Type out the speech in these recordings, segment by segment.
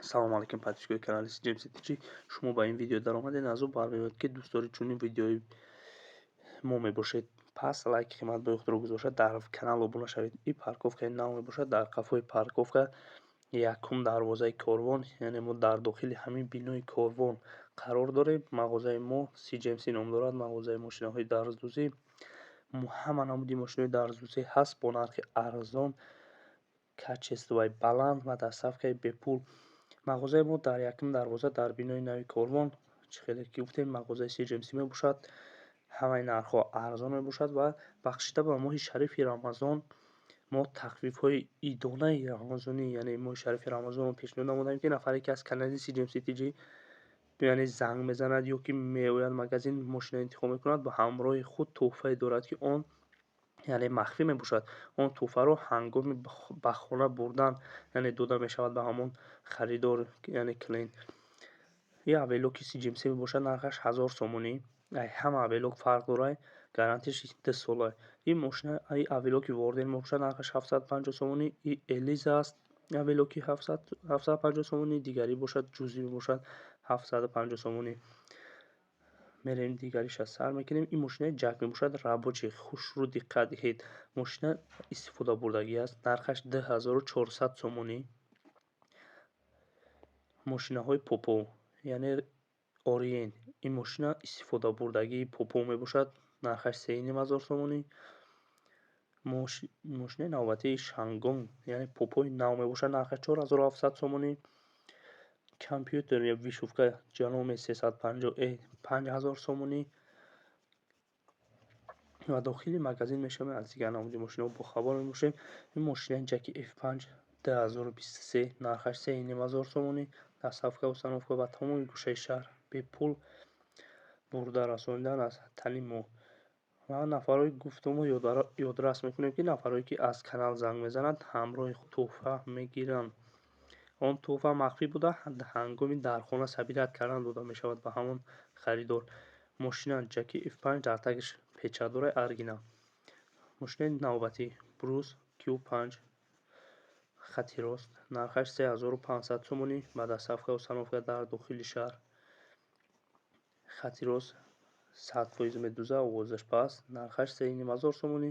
салом алейкум, подписчики канала CGMCTG. шумо ба ин видео даромадед. аз ӯ бармеояд ки дӯстдори чунин видеои мо мебошед, пас лайки қимат ба ёхтиро гузошад, дар канал обуна шавед. ин парковкаи нав мебошад. дар қафои парковка якум дарвозаи корвон, яъне мо дар дохили ҳамин бинои корвон қарор дорем. мағозаи мо CGMC ном дорад, мағозаи мошинаҳои дарздӯзӣ. ҳама намуди мошинаҳои дарздӯзӣ ҳаст бо нархи арзон, качествои баланд ва доставкаи бепул. мағозаи мо дар якум дарвоза дар бинои нави корвон, чӣ хеле ки гуфтем, мағозаи CGMC мебошад. ҳамаи нархҳо арзон мебошад ва бахшида ба моҳи шарифи рамазон мо тахфифҳои идонаи рамазонӣ, яъне моҳи шарифи рамазонро пешниҳод намудаем ки нафаре ки аз канали CGMCTG яъне занг мезанад ё ки меояд магазин мошина интихоб мекунад, ба ҳамроҳи худ тӯҳфае дорад ки он яъне махфӣ мебошад. Он тӯҳфаро ҳангоми ба хона бурдан яъне дода мешавад ба ҳамон харидор, яъне клиент. ин авелоки CGMC мебошад, нархаш 1000 сомонӣ. ҳама авелок фарқ дорад, гарантияш 2 сола. ин мошина авелоки ворден мебошад, нархаш 750 сомонӣ. ин элиза аст, авелоки 750 сомонӣ. дигари бошад ҷузӣ мебошад 750 сомонӣ. мерем дигариша сар мекунем. ин мошинаи ҷак мебошад, рабочий, хушрӯ диққат диҳед. мошина истифодабурдагӣ аст, нархаш 2400 сомонӣ. мошинаҳои попо, яъне ориент, ин мошина истифодабурдагии попо мебошад, нархаш 3500 сомонӣ. мошинаи навбатии шангон, яъне попои нав мебошад, нархаш 4700 сомонӣ. компютер ё вишувка ҷаноме 350 5000 сомонӣ. ва дохили магазин мешавем, аз дигар намуди мошинаҳо бохабар мебошем. ин мошинаи ҷаки F5 2023, нархаш 3500 сомонӣ. доставка установка ба тамоми гӯшаи шаҳр бепул бурда расонидан аз тани мо. ва нафарҳои гуфтуму ёдрас мекунем ки нафарҳое ки аз канал занг мезананд, ҳамроҳи худ тӯҳфа мегиранд. он тӯҳфа махфӣ буда ҳангоми дар хона сабират кардан дода мешавад ба ҳамон харидор. мошина ҷаки F5 дар тагиш печатдораи оригинал. мошинаи навбатӣ Brus Q5 хати рост, нархаш 3500 сомонӣ. ба доставка установка дар дохили шаҳр. хати рост 100% медуза, овозаш паст, нархаш 3500 сомонӣ.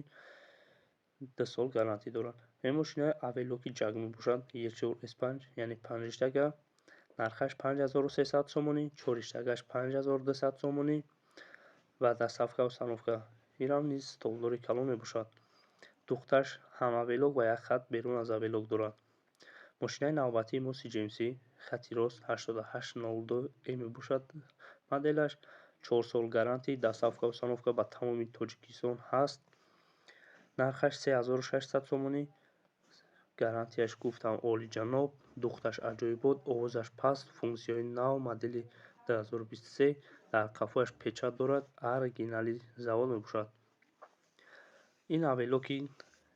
2 сол гарантӣ дорад. ин мошинаи авелоки ҷак мебошад, E4 S5, яъне 5 риштага, нархаш 5300 сомонӣ. 4 риштагаш 5200 сомонӣ. ва доставка установка. инам низ столдори калон мебошад. духташ ҳам авелок ва як хат берун аз авелок дорад. мошинаи навбатии мо CGMC хати рост 8802 мебошад, моделаш 4 сол гарантӣ, доставка установка ба тамоми Тоҷикистон ҳаст. нархаш 3600 сомонӣ. гарантияш гуфтам олиҷаноб, духташ аҷоибот, овозаш паст, функсияҳои нав, модели 2023. дар қафояш печат дорад, оригинали завод мебошад. ин авелоки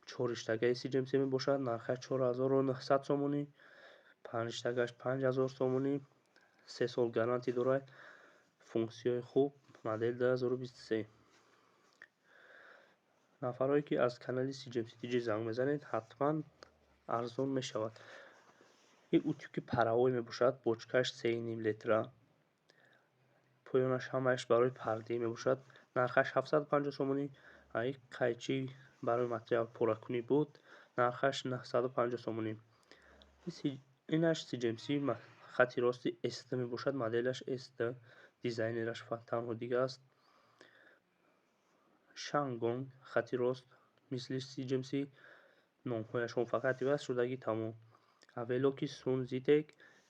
4 риштагаи CGMC мебошад, нархаш 4900 сомонӣ. 5 риштагаш 5000 сомонӣ. 3 сол гарантӣ дорад, функсияҳои хуб, модел 2023. нафарҳое ки аз канали CGMCTG занг мезанед, ҳатман арзон мешавад. ин утюги паровой мебошад, бочкааш 3,5 литра, поёнаш ҳамааш барои пардӣ мебошад, нархаш 750 сомонӣ. ин қайчи барои материал поракунӣ буд, нархаш 950 сомонӣ. инаш CGMC хати рости ST мебошад, моделаш ST, дизайнераш танҳо дига аст. шангон хати рост мисли CGMC, номҳояшон фақат иваз шудагӣ тамом. авелоки Sun Zetec,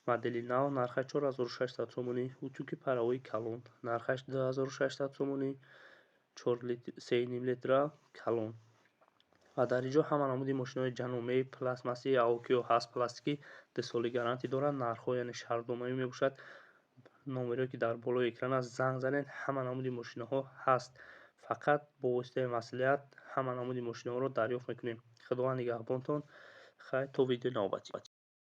модели нав, нархаш 4600 сомонӣ. утюги паровои калон, нархаш 2600 сомонӣ. 3,5 литра калон. ва дар инҷо ҳама намуди мошинаҳои ҷаномаи пластмассӣ, аоки ё ҳаст пластикӣ 2 соли гарантӣ доранд. нархҳо яъне шаҳрномавӣ мебошад. номере ки дар болои экран аст, занг занед, ҳама намуди мошинаҳо ҳаст. фақат бо воситаи маслиҳат ҳама намуди мошинаҳоро дарёфт мекунем. худованд нигаҳбонтон. хайр, то видеои навбатӣ.